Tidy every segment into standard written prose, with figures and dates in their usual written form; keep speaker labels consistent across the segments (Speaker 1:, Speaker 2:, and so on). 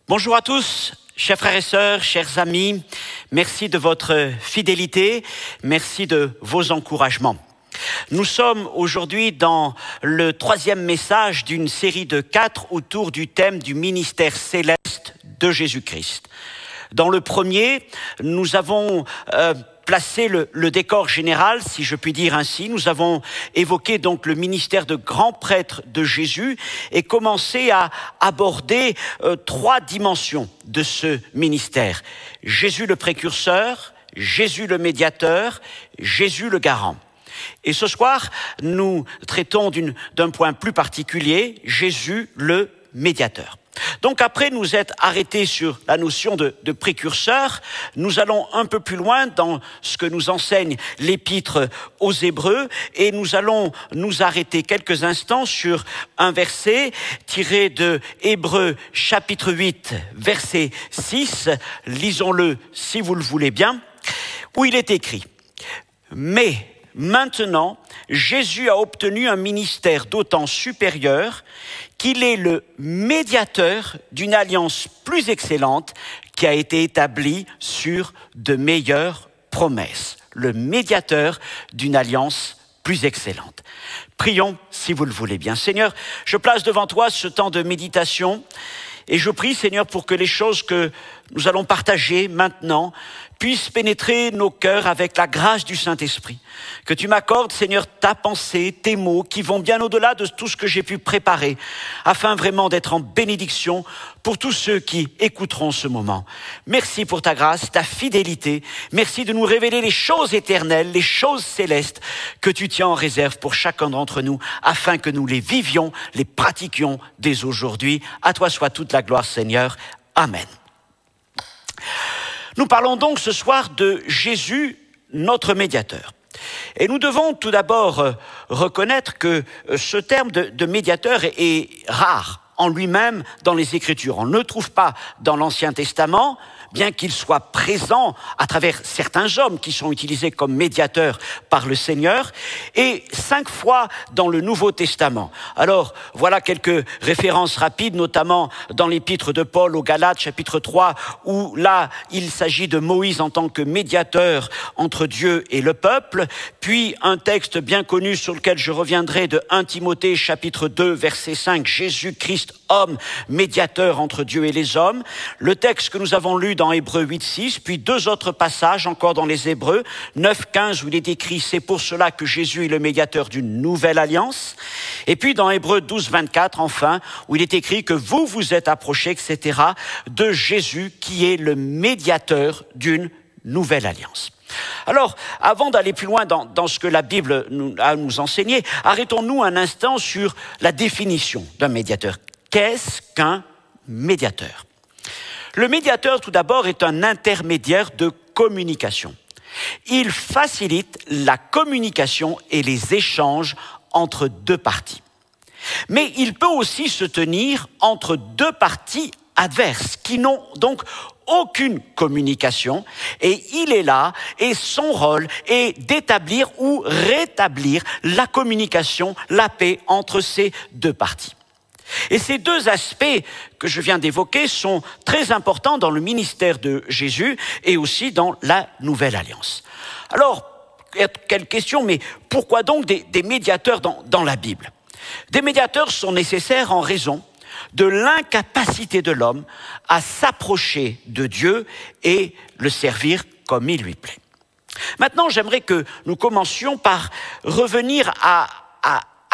Speaker 1: Bonjour à tous, chers frères et sœurs, chers amis. Merci de votre fidélité, merci de vos encouragements. Nous sommes aujourd'hui dans le 3e message d'une série de 4 autour du thème du ministère céleste de Jésus-Christ. Dans le premier, nous avons placé le décor général, si je puis dire ainsi. Nous avons évoqué donc le ministère de grand prêtre de Jésus et commencé à aborder 3 dimensions de ce ministère. Jésus le précurseur, Jésus le médiateur, Jésus le garant. Et ce soir, nous traitons d'un point plus particulier, Jésus le médiateur. Donc après nous être arrêtés sur la notion de précurseur, nous allons un peu plus loin dans ce que nous enseigne l'épître aux Hébreux et nous allons nous arrêter quelques instants sur un verset tiré de Hébreux chapitre 8, verset 6, lisons-le si vous le voulez bien, où il est écrit « Mais maintenant, Jésus a obtenu un ministère d'autant supérieur qu'il est le médiateur d'une alliance plus excellente qui a été établie sur de meilleures promesses. Le médiateur d'une alliance plus excellente. Prions si vous le voulez bien. Seigneur, je place devant toi ce temps de méditation et je prie, Seigneur, pour que les choses que nous allons partager maintenant puissent pénétrer nos cœurs avec la grâce du Saint-Esprit. Que tu m'accordes, Seigneur, ta pensée, tes mots qui vont bien au-delà de tout ce que j'ai pu préparer, afin vraiment d'être en bénédiction pour tous ceux qui écouteront ce moment. Merci pour ta grâce, ta fidélité. Merci de nous révéler les choses éternelles, les choses célestes que tu tiens en réserve pour chacun d'entre nous, afin que nous les vivions, les pratiquions dès aujourd'hui. À toi soit toute la gloire, Seigneur. Amen. Nous parlons donc ce soir de Jésus, notre médiateur. Et nous devons tout d'abord reconnaître que ce terme de médiateur est rare en lui-même dans les Écritures. On ne le trouve pas dans l'Ancien Testament, bien qu'il soit présent à travers certains hommes qui sont utilisés comme médiateurs par le Seigneur, et 5 fois dans le Nouveau Testament. Alors, voilà quelques références rapides, notamment dans l'épître de Paul aux Galates, chapitre 3, où là, il s'agit de Moïse en tant que médiateur entre Dieu et le peuple, puis un texte bien connu sur lequel je reviendrai de 1 Timothée, chapitre 2, verset 5, Jésus-Christ, homme, médiateur entre Dieu et les hommes, le texte que nous avons lu dans Hébreux 8, 6, puis 2 autres passages encore dans les Hébreux, 9, 15, où il est écrit « C'est pour cela que Jésus est le médiateur d'une nouvelle alliance », et puis dans Hébreux 12, 24, enfin, où il est écrit que vous vous êtes approchés, etc., de Jésus qui est le médiateur d'une nouvelle alliance. Alors, avant d'aller plus loin dans ce que la Bible a à nous enseigner, arrêtons-nous un instant sur la définition d'un médiateur. Qu'est-ce qu'un médiateur ? Le médiateur, tout d'abord, est un intermédiaire de communication. Il facilite la communication et les échanges entre 2 parties. Mais il peut aussi se tenir entre 2 parties adverses qui n'ont donc aucune communication, et il est là, et son rôle est d'établir ou rétablir la communication, la paix entre ces 2 parties. Et ces 2 aspects que je viens d'évoquer sont très importants dans le ministère de Jésus et aussi dans la Nouvelle Alliance. Alors, quelle question, mais pourquoi donc des médiateurs dans la Bible ? Des médiateurs sont nécessaires en raison de l'incapacité de l'homme à s'approcher de Dieu et le servir comme il lui plaît. Maintenant, j'aimerais que nous commencions par revenir à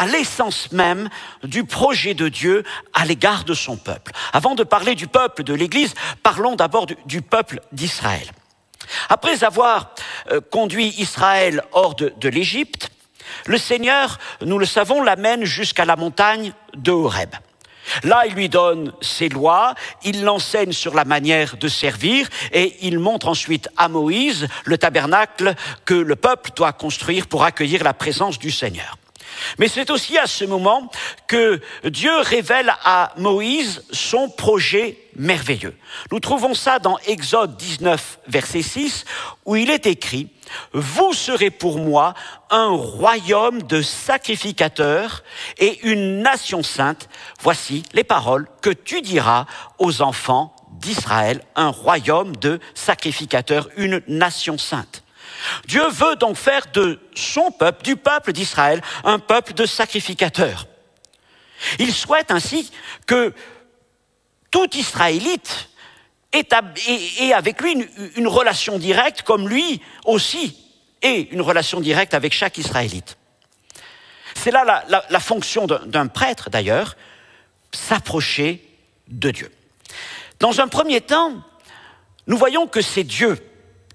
Speaker 1: l'essence même du projet de Dieu à l'égard de son peuple. Avant de parler du peuple de l'Église, parlons d'abord du peuple d'Israël. Après avoir conduit Israël hors de l'Égypte, le Seigneur, nous le savons, l'amène jusqu'à la montagne de Horeb. Là, il lui donne ses lois, il l'enseigne sur la manière de servir et il montre ensuite à Moïse le tabernacle que le peuple doit construire pour accueillir la présence du Seigneur. Mais c'est aussi à ce moment que Dieu révèle à Moïse son projet merveilleux. Nous trouvons ça dans Exode 19, verset 6, où il est écrit « Vous serez pour moi un royaume de sacrificateurs et une nation sainte. Voici les paroles que tu diras aux enfants d'Israël un royaume de sacrificateurs, une nation sainte. Dieu veut donc faire de son peuple, du peuple d'Israël, un peuple de sacrificateurs. Il souhaite ainsi que tout Israélite ait avec lui une relation directe, comme lui aussi ait une relation directe avec chaque Israélite. C'est là la fonction d'un prêtre, d'ailleurs, s'approcher de Dieu. Dans un premier temps, nous voyons que c'est Dieu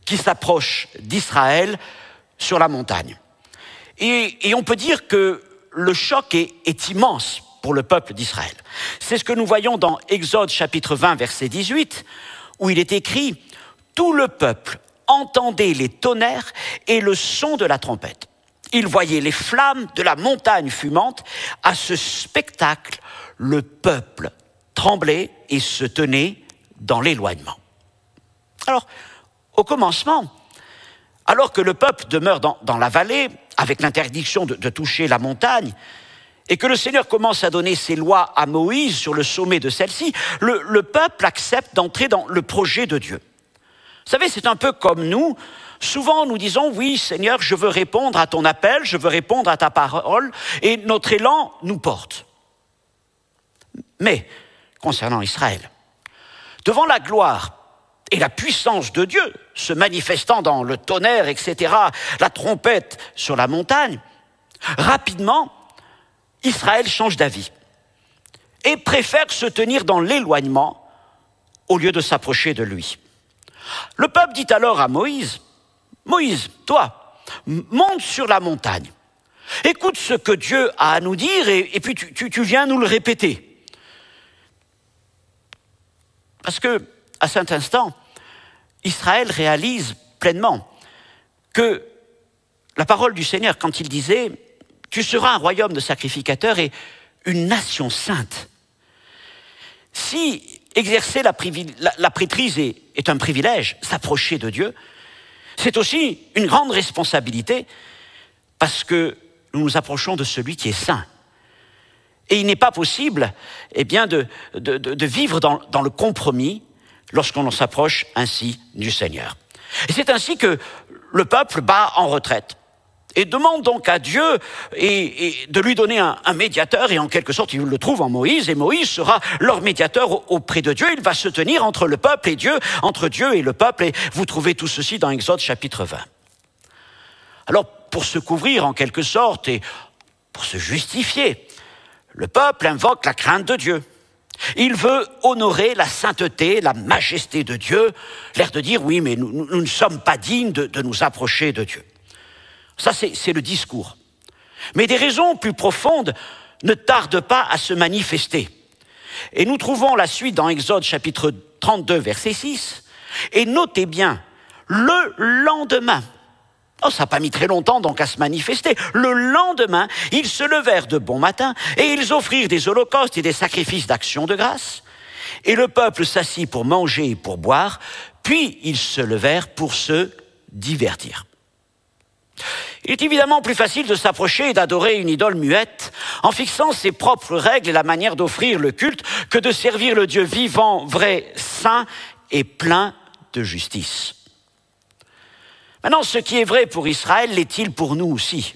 Speaker 1: qui s'approche d'Israël sur la montagne. Et on peut dire que le choc est immense pour le peuple d'Israël. C'est ce que nous voyons dans Exode chapitre 20, verset 18, où il est écrit « Tout le peuple entendait les tonnerres et le son de la trompette. Il voyait les flammes de la montagne fumante. À ce spectacle, le peuple tremblait et se tenait dans l'éloignement. » Alors, au commencement, alors que le peuple demeure dans la vallée, avec l'interdiction de toucher la montagne, et que le Seigneur commence à donner ses lois à Moïse sur le sommet de celle-ci, le peuple accepte d'entrer dans le projet de Dieu. Vous savez, c'est un peu comme nous. Souvent, nous disons, oui, Seigneur, je veux répondre à ton appel, je veux répondre à ta parole, et notre élan nous porte. Mais, concernant Israël, devant la gloire et la puissance de Dieu, se manifestant dans le tonnerre, etc., la trompette sur la montagne, rapidement, Israël change d'avis et préfère se tenir dans l'éloignement au lieu de s'approcher de lui. Le peuple dit alors à Moïse, « Moïse, toi, monte sur la montagne, écoute ce que Dieu a à nous dire et puis tu viens nous le répéter. » Parce que, à cet instant, Israël réalise pleinement que la parole du Seigneur, quand il disait « Tu seras un royaume de sacrificateurs et une nation sainte », si exercer la prêtrise est un privilège, s'approcher de Dieu, c'est aussi une grande responsabilité parce que nous nous approchons de celui qui est saint. Et il n'est pas possible de vivre dans le compromis lorsqu'on s'approche ainsi du Seigneur. Et c'est ainsi que le peuple bat en retraite et demande donc à Dieu et de lui donner un médiateur, et en quelque sorte il le trouve en Moïse, et Moïse sera leur médiateur auprès de Dieu. Il va se tenir entre le peuple et Dieu, entre Dieu et le peuple, et vous trouvez tout ceci dans Exode chapitre 20. Alors, pour se couvrir en quelque sorte et pour se justifier, le peuple invoque la crainte de Dieu. Il veut honorer la sainteté, la majesté de Dieu, l'air de dire, oui, mais nous ne sommes pas dignes de nous approcher de Dieu. Ça, c'est le discours. Mais des raisons plus profondes ne tardent pas à se manifester. Et nous trouvons la suite dans Exode chapitre 32, verset 6. Et notez bien, le lendemain, ça n'a pas mis très longtemps donc à se manifester. Le lendemain, ils se levèrent de bon matin et ils offrirent des holocaustes et des sacrifices d'action de grâce. Et le peuple s'assit pour manger et pour boire, puis ils se levèrent pour se divertir. Il est évidemment plus facile de s'approcher et d'adorer une idole muette en fixant ses propres règles et la manière d'offrir le culte que de servir le Dieu vivant, vrai, saint et plein de justice. Maintenant, ce qui est vrai pour Israël l'est-il pour nous aussi?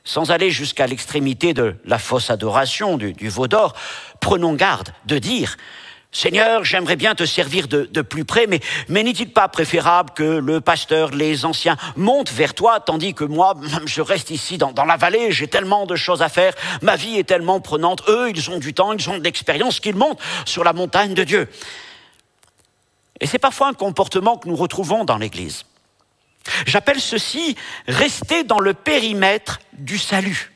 Speaker 1: Sans aller jusqu'à l'extrémité de la fausse adoration, du veau d'or, prenons garde de dire « Seigneur, j'aimerais bien te servir de plus près, mais n'est-il pas préférable que le pasteur, les anciens montent vers toi, tandis que moi, je reste ici dans la vallée, j'ai tellement de choses à faire, ma vie est tellement prenante, eux, ils ont du temps, ils ont de l'expérience, qu'ils montent sur la montagne de Dieu. » Et c'est parfois un comportement que nous retrouvons dans l'Église. J'appelle ceci « rester dans le périmètre du salut ».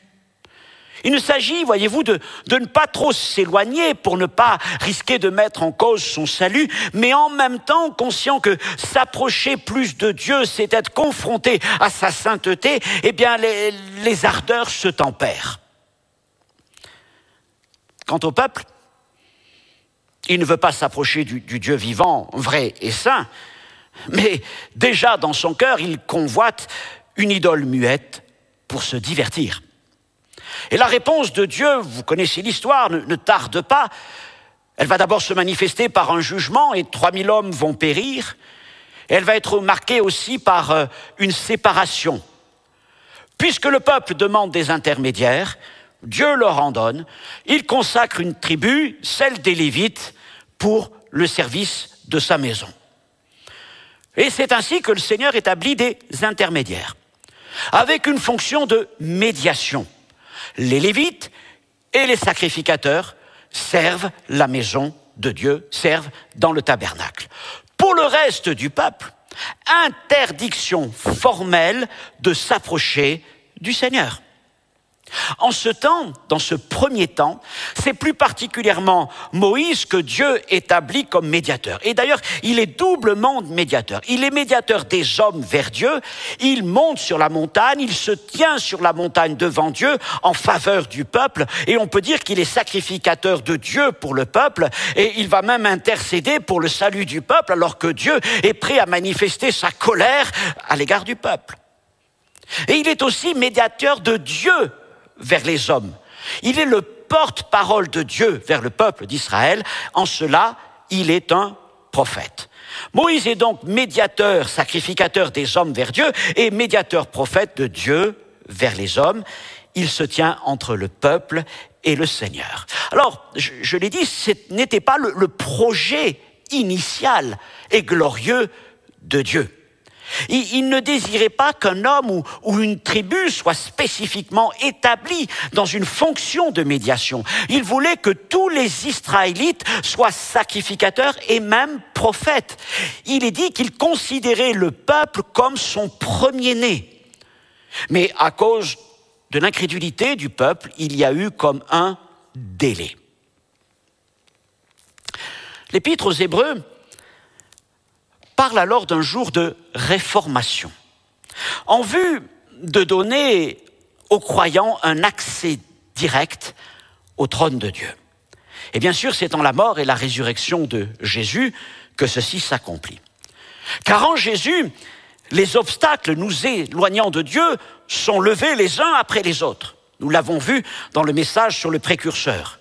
Speaker 1: Il ne s'agit, voyez-vous, de ne pas trop s'éloigner pour ne pas risquer de mettre en cause son salut, mais en même temps conscient que s'approcher plus de Dieu, c'est être confronté à sa sainteté, eh bien les ardeurs se tempèrent. Quant au peuple, il ne veut pas s'approcher du Dieu vivant, vrai et saint, mais déjà dans son cœur, il convoite une idole muette pour se divertir. Et la réponse de Dieu, vous connaissez l'histoire, ne tarde pas. Elle va d'abord se manifester par un jugement et 3000 hommes vont périr. Et elle va être marquée aussi par une séparation. Puisque le peuple demande des intermédiaires, Dieu leur en donne. Il consacre une tribu, celle des Lévites, pour le service de sa maison. Et c'est ainsi que le Seigneur établit des intermédiaires, avec une fonction de médiation. Les Lévites et les sacrificateurs servent la maison de Dieu, servent dans le tabernacle. Pour le reste du peuple, interdiction formelle de s'approcher du Seigneur. En ce temps, dans ce premier temps, c'est plus particulièrement Moïse que Dieu établit comme médiateur. Et d'ailleurs, il est doublement médiateur. Il est médiateur des hommes vers Dieu, il monte sur la montagne, il se tient sur la montagne devant Dieu en faveur du peuple, et on peut dire qu'il est sacrificateur de Dieu pour le peuple, et il va même intercéder pour le salut du peuple, alors que Dieu est prêt à manifester sa colère à l'égard du peuple. Et il est aussi médiateur de Dieu vers les hommes. Il est le porte-parole de Dieu vers le peuple d'Israël. En cela, il est un prophète. Moïse est donc médiateur, sacrificateur des hommes vers Dieu et médiateur prophète de Dieu vers les hommes. Il se tient entre le peuple et le Seigneur. Alors, je l'ai dit, ce n'était pas le projet initial et glorieux de Dieu. Il ne désirait pas qu'un homme ou une tribu soit spécifiquement établi dans une fonction de médiation. Il voulait que tous les Israélites soient sacrificateurs et même prophètes. Il est dit qu'il considérait le peuple comme son premier-né. Mais à cause de l'incrédulité du peuple, il y a eu comme un délai. L'Épître aux Hébreux parle alors d'un jour de réformation, en vue de donner aux croyants un accès direct au trône de Dieu. Et bien sûr, c'est en la mort et la résurrection de Jésus que ceci s'accomplit. Car en Jésus, les obstacles nous éloignant de Dieu sont levés les uns après les autres. Nous l'avons vu dans le message sur le précurseur.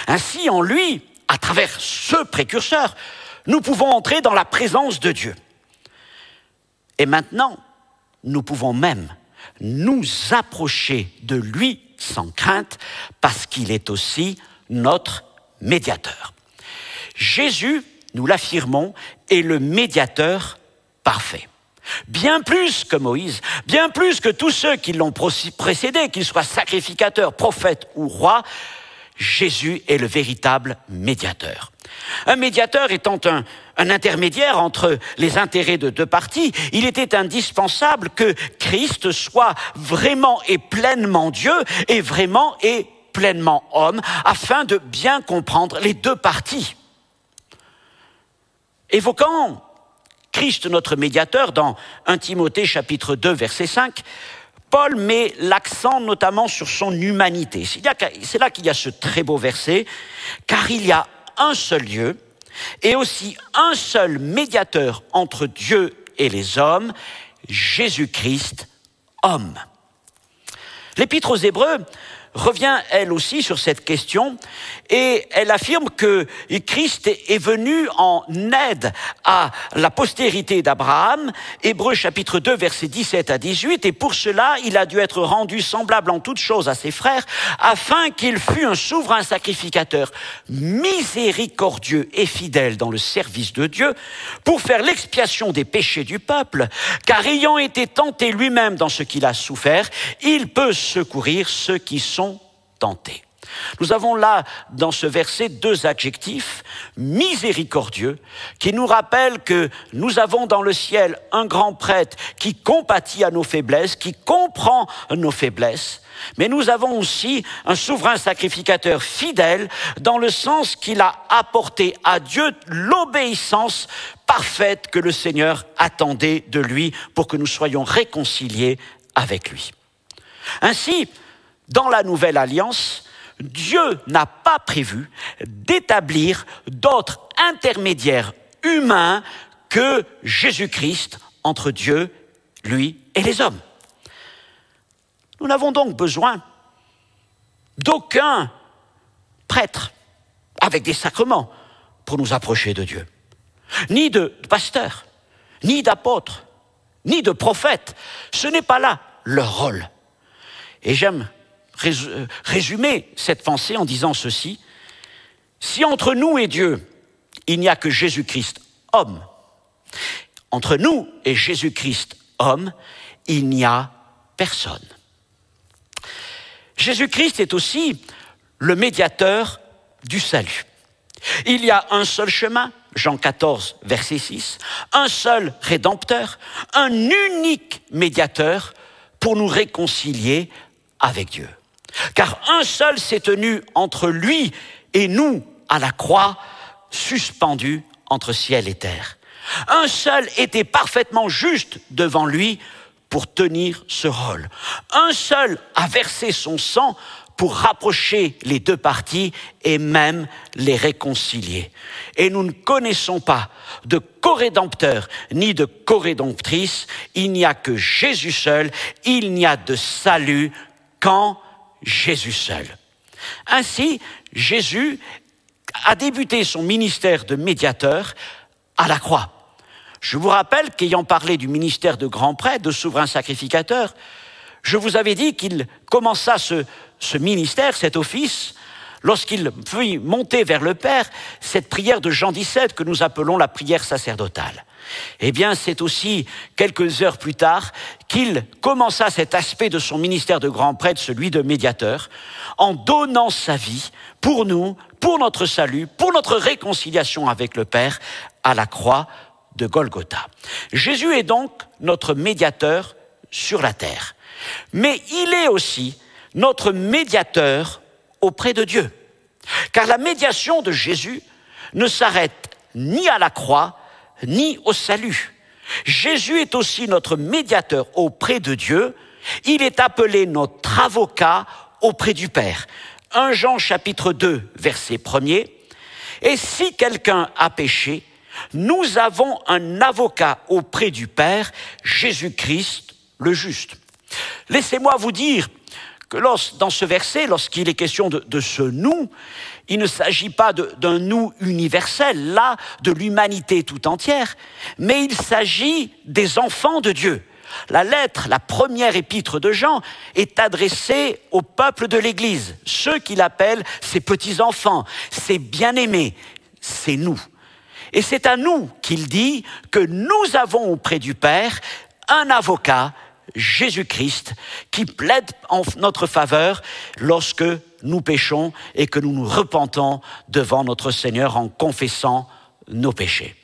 Speaker 1: Ainsi, en lui, à travers ce précurseur, nous pouvons entrer dans la présence de Dieu. Et maintenant, nous pouvons même nous approcher de lui sans crainte parce qu'il est aussi notre médiateur. Jésus, nous l'affirmons, est le médiateur parfait. Bien plus que Moïse, bien plus que tous ceux qui l'ont précédé, qu'ils soient sacrificateurs, prophètes ou rois, Jésus est le véritable médiateur. Un médiateur étant un intermédiaire entre les intérêts de deux parties, il était indispensable que Christ soit vraiment et pleinement Dieu et vraiment et pleinement homme, afin de bien comprendre les deux parties. Évoquant Christ notre médiateur dans 1 Timothée chapitre 2 verset 5, Paul met l'accent notamment sur son humanité. C'est là qu'il y a ce très beau verset, car il y a un seul Dieu et aussi un seul médiateur entre Dieu et les hommes, Jésus-Christ, homme. L'Épître aux Hébreux revient elle aussi sur cette question et elle affirme que Christ est venu en aide à la postérité d'Abraham, Hébreux chapitre 2 versets 17 à 18, et pour cela il a dû être rendu semblable en toutes choses à ses frères afin qu'il fût un souverain sacrificateur miséricordieux et fidèle dans le service de Dieu pour faire l'expiation des péchés du peuple, car ayant été tenté lui-même dans ce qu'il a souffert, il peut secourir ceux qui sont tentés. Nous avons là, dans ce verset, deux adjectifs, miséricordieux, qui nous rappellent que nous avons dans le ciel un grand prêtre qui compatit à nos faiblesses, qui comprend nos faiblesses, mais nous avons aussi un souverain sacrificateur fidèle, dans le sens qu'il a apporté à Dieu l'obéissance parfaite que le Seigneur attendait de lui pour que nous soyons réconciliés avec lui. Ainsi, dans la nouvelle alliance, Dieu n'a pas prévu d'établir d'autres intermédiaires humains que Jésus-Christ entre Dieu, lui et les hommes. Nous n'avons donc besoin d'aucun prêtre, avec des sacrements pour nous approcher de Dieu. Ni de pasteurs, ni d'apôtres, ni de prophètes. Ce n'est pas là leur rôle. Et j'aime résumer cette pensée en disant ceci. Si entre nous et Dieu, il n'y a que Jésus-Christ, homme, entre nous et Jésus-Christ, homme, il n'y a personne. Jésus-Christ est aussi le médiateur du salut. Il y a un seul chemin, Jean 14, verset 6, un seul rédempteur, un unique médiateur pour nous réconcilier avec Dieu. Car un seul s'est tenu entre lui et nous à la croix, suspendu entre ciel et terre. Un seul était parfaitement juste devant lui pour tenir ce rôle. Un seul a versé son sang pour rapprocher les deux parties et même les réconcilier. Et nous ne connaissons pas de co-rédempteur ni de co-rédemptrice. Il n'y a que Jésus seul. Il n'y a de salut qu'en Jésus seul. Ainsi, Jésus a débuté son ministère de médiateur à la croix. Je vous rappelle qu'ayant parlé du ministère de grand prêtre, de souverain sacrificateur, je vous avais dit qu'il commença ce ministère, cet office, lorsqu'il fut monté vers le Père, cette prière de Jean 17 que nous appelons la prière sacerdotale. Eh bien, c'est aussi quelques heures plus tard qu'il commença cet aspect de son ministère de grand prêtre, celui de médiateur, en donnant sa vie pour nous, pour notre salut, pour notre réconciliation avec le Père à la croix de Golgotha. Jésus est donc notre médiateur sur la terre. Mais il est aussi notre médiateur auprès de Dieu. Car la médiation de Jésus ne s'arrête ni à la croix, ni au salut. Jésus est aussi notre médiateur auprès de Dieu. Il est appelé notre avocat auprès du Père. 1 Jean chapitre 2, verset 1er. Et si quelqu'un a péché, nous avons un avocat auprès du Père, Jésus-Christ le juste. Laissez-moi vous dire que dans ce verset, lorsqu'il est question de ce nous, il ne s'agit pas d'un nous universel, là, de l'humanité tout entière, mais il s'agit des enfants de Dieu. La lettre, la première épître de Jean, est adressée au peuple de l'Église, ceux qu'il appelle ses petits-enfants, ses bien-aimés, c'est nous. Et c'est à nous qu'il dit que nous avons auprès du Père un avocat, Jésus-Christ, qui plaide en notre faveur lorsque nous péchons et que nous nous repentons devant notre Seigneur en confessant nos péchés.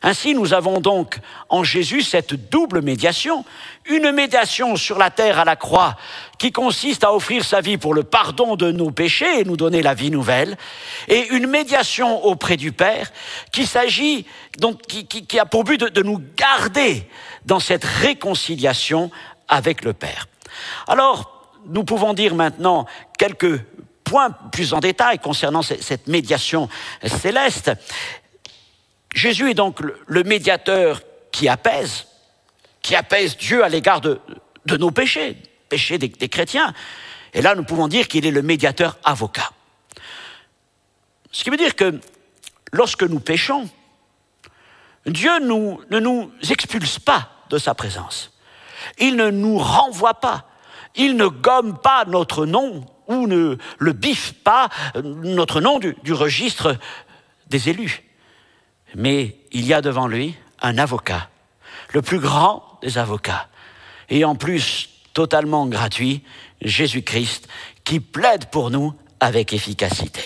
Speaker 1: Ainsi, nous avons donc en Jésus cette double médiation, une médiation sur la terre à la croix qui consiste à offrir sa vie pour le pardon de nos péchés et nous donner la vie nouvelle, et une médiation auprès du Père qui a pour but de nous garder dans cette réconciliation avec le Père. Alors, nous pouvons dire maintenant quelques points plus en détail concernant cette médiation céleste. Jésus est donc le médiateur qui apaise Dieu à l'égard de nos péchés des chrétiens. Et là, nous pouvons dire qu'il est le médiateur avocat. Ce qui veut dire que lorsque nous péchons, Dieu ne nous expulse pas de sa présence. Il ne nous renvoie pas. Il ne gomme pas notre nom ou ne le biffe pas, notre nom du registre des élus. Mais il y a devant lui un avocat, le plus grand des avocats, et en plus totalement gratuit, Jésus-Christ, qui plaide pour nous avec efficacité.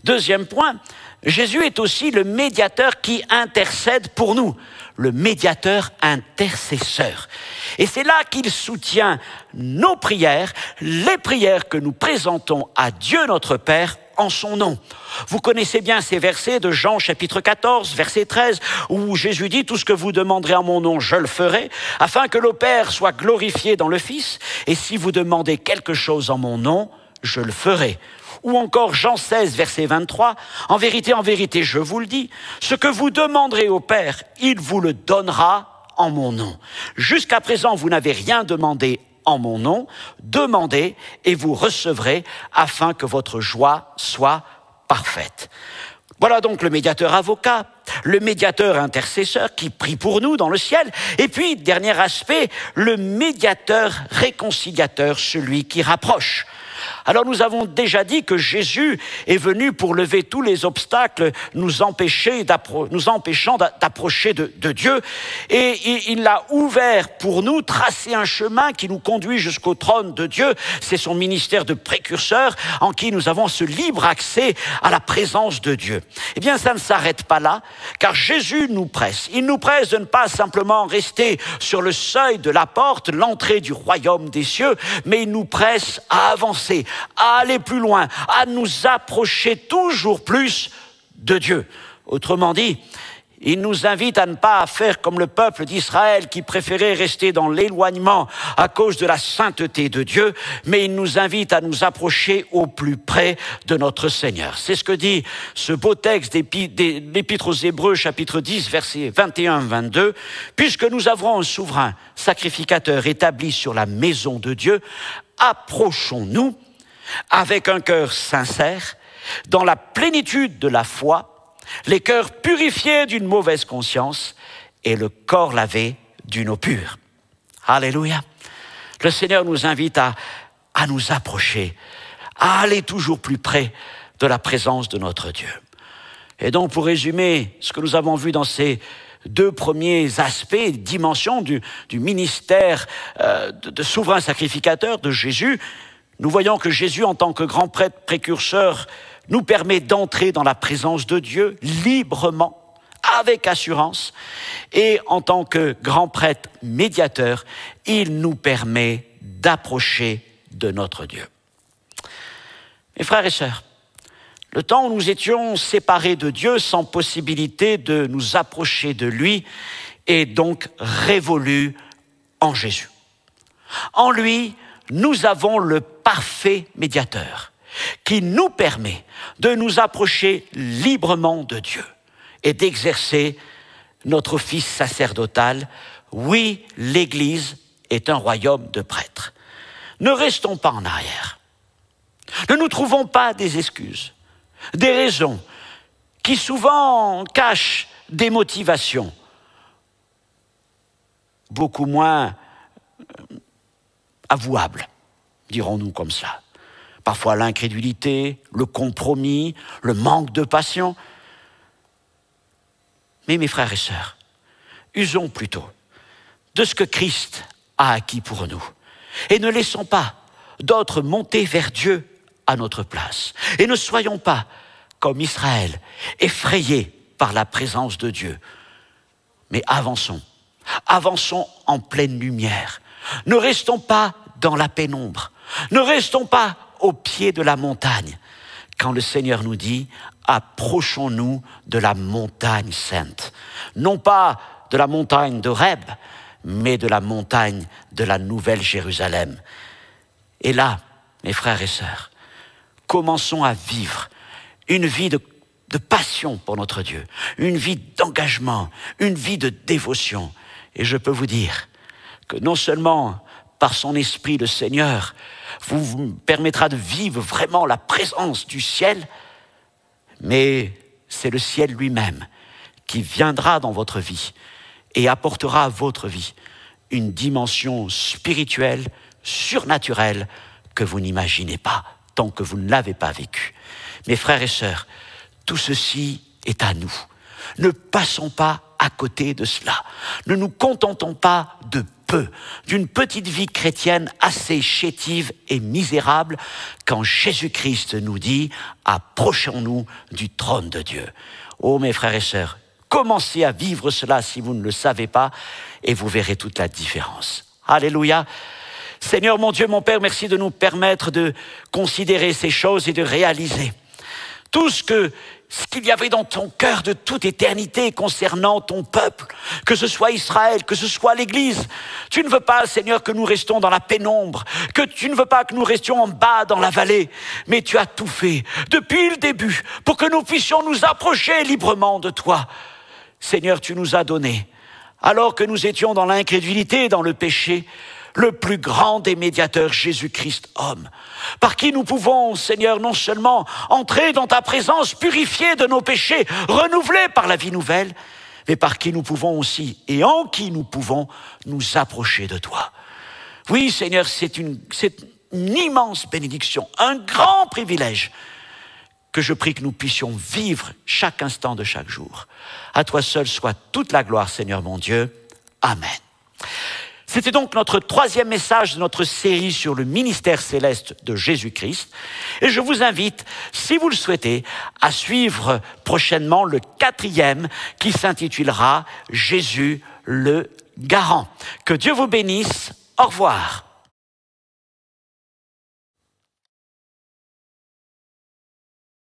Speaker 1: Deuxième point, Jésus est aussi le médiateur qui intercède pour nous, le médiateur intercesseur. Et c'est là qu'il soutient nos prières, les prières que nous présentons à Dieu notre Père en son nom. Vous connaissez bien ces versets de Jean chapitre 14, verset 13, où Jésus dit « Tout ce que vous demanderez en mon nom, je le ferai, afin que le Père soit glorifié dans le Fils. Et si vous demandez quelque chose en mon nom, je le ferai. » Ou encore Jean 16, verset 23, « En vérité, je vous le dis, ce que vous demanderez au Père, il vous le donnera en mon nom. Jusqu'à présent, vous n'avez rien demandé en mon nom, demandez et vous recevrez afin que votre joie soit parfaite. Voilà donc le médiateur avocat, le médiateur intercesseur qui prie pour nous dans le ciel. Et puis, dernier aspect, le médiateur réconciliateur, celui qui rapproche. Alors nous avons déjà dit que Jésus est venu pour lever tous les obstacles nous empêchant d'approcher de Dieu. Et il l'a ouvert pour nous, tracé un chemin qui nous conduit jusqu'au trône de Dieu. C'est son ministère de précurseur en qui nous avons ce libre accès à la présence de Dieu. Eh bien, ça ne s'arrête pas là, car Jésus nous presse. Il nous presse de ne pas simplement rester sur le seuil de la porte, l'entrée du royaume des cieux, mais il nous presse à avancer, à aller plus loin, à nous approcher toujours plus de Dieu. Autrement dit, il nous invite à ne pas faire comme le peuple d'Israël qui préférait rester dans l'éloignement à cause de la sainteté de Dieu, mais il nous invite à nous approcher au plus près de notre Seigneur. C'est ce que dit ce beau texte de l'Épître aux Hébreux, chapitre 10, versets 21-22. Puisque nous avons un souverain sacrificateur établi sur la maison de Dieu, approchons-nous avec un cœur sincère, dans la plénitude de la foi, les cœurs purifiés d'une mauvaise conscience et le corps lavé d'une eau pure. Alléluia. Le Seigneur nous invite à nous approcher, à aller toujours plus près de la présence de notre Dieu. Et donc, pour résumer ce que nous avons vu dans ces deux premiers aspects, dimensions du ministère de souverain sacrificateur de Jésus, nous voyons que Jésus, en tant que grand prêtre précurseur, nous permet d'entrer dans la présence de Dieu librement, avec assurance. Et en tant que grand prêtre médiateur, il nous permet d'approcher de notre Dieu. Mes frères et sœurs, le temps où nous étions séparés de Dieu, sans possibilité de nous approcher de lui, est donc révolu en Jésus. En lui, nous avons le parfait médiateur qui nous permet de nous approcher librement de Dieu et d'exercer notre office sacerdotal. Oui, l'Église est un royaume de prêtres. Ne restons pas en arrière. Ne nous trouvons pas des excuses, des raisons qui souvent cachent des motivations beaucoup moins avouables, dirons-nous comme ça. Parfois l'incrédulité, le compromis, le manque de passion. Mais mes frères et sœurs, usons plutôt de ce que Christ a acquis pour nous. Et ne laissons pas d'autres monter vers Dieu à notre place. Et ne soyons pas, comme Israël, effrayés par la présence de Dieu. Mais avançons en pleine lumière. Ne restons pas dans la pénombre. Ne restons pas au pied de la montagne. Quand le Seigneur nous dit, approchons-nous de la montagne sainte. Non pas de la montagne d'Horeb, mais de la montagne de la Nouvelle Jérusalem. Et là, mes frères et sœurs, commençons à vivre une vie de passion pour notre Dieu, une vie d'engagement, une vie de dévotion. Et je peux vous dire que non seulement par son esprit, le Seigneur vous permettra de vivre vraiment la présence du ciel, mais c'est le ciel lui-même qui viendra dans votre vie et apportera à votre vie une dimension spirituelle, surnaturelle que vous n'imaginez pas tant que vous ne l'avez pas vécu. Mes frères et sœurs, tout ceci est à nous. Ne passons pas à côté de cela. Ne nous contentons pas de peu, d'une petite vie chrétienne assez chétive et misérable, quand Jésus-Christ nous dit « Approchons-nous du trône de Dieu ». Oh mes frères et sœurs, commencez à vivre cela si vous ne le savez pas, et vous verrez toute la différence. Alléluia. Seigneur mon Dieu, mon Père, merci de nous permettre de considérer ces choses et de réaliser tout ce qu'il y avait dans ton cœur de toute éternité concernant ton peuple, que ce soit Israël, que ce soit l'Église. Tu ne veux pas, Seigneur, que nous restions dans la pénombre, que tu ne veux pas que nous restions en bas dans la vallée, mais tu as tout fait depuis le début pour que nous puissions nous approcher librement de toi. Seigneur, tu nous as donné, alors que nous étions dans l'incrédulité, dans le péché, le plus grand des médiateurs, Jésus-Christ homme, par qui nous pouvons, Seigneur, non seulement entrer dans ta présence, purifiés de nos péchés, renouvelés par la vie nouvelle, mais par qui nous pouvons aussi, et en qui nous pouvons nous approcher de toi. Oui, Seigneur, c'est une immense bénédiction, un grand privilège que je prie que nous puissions vivre chaque instant de chaque jour. À toi seul soit toute la gloire, Seigneur mon Dieu. Amen. C'était donc notre troisième message de notre série sur le ministère céleste de Jésus-Christ. Et je vous invite, si vous le souhaitez, à suivre prochainement le quatrième qui s'intitulera « Jésus le garant ». Que Dieu vous bénisse. Au revoir.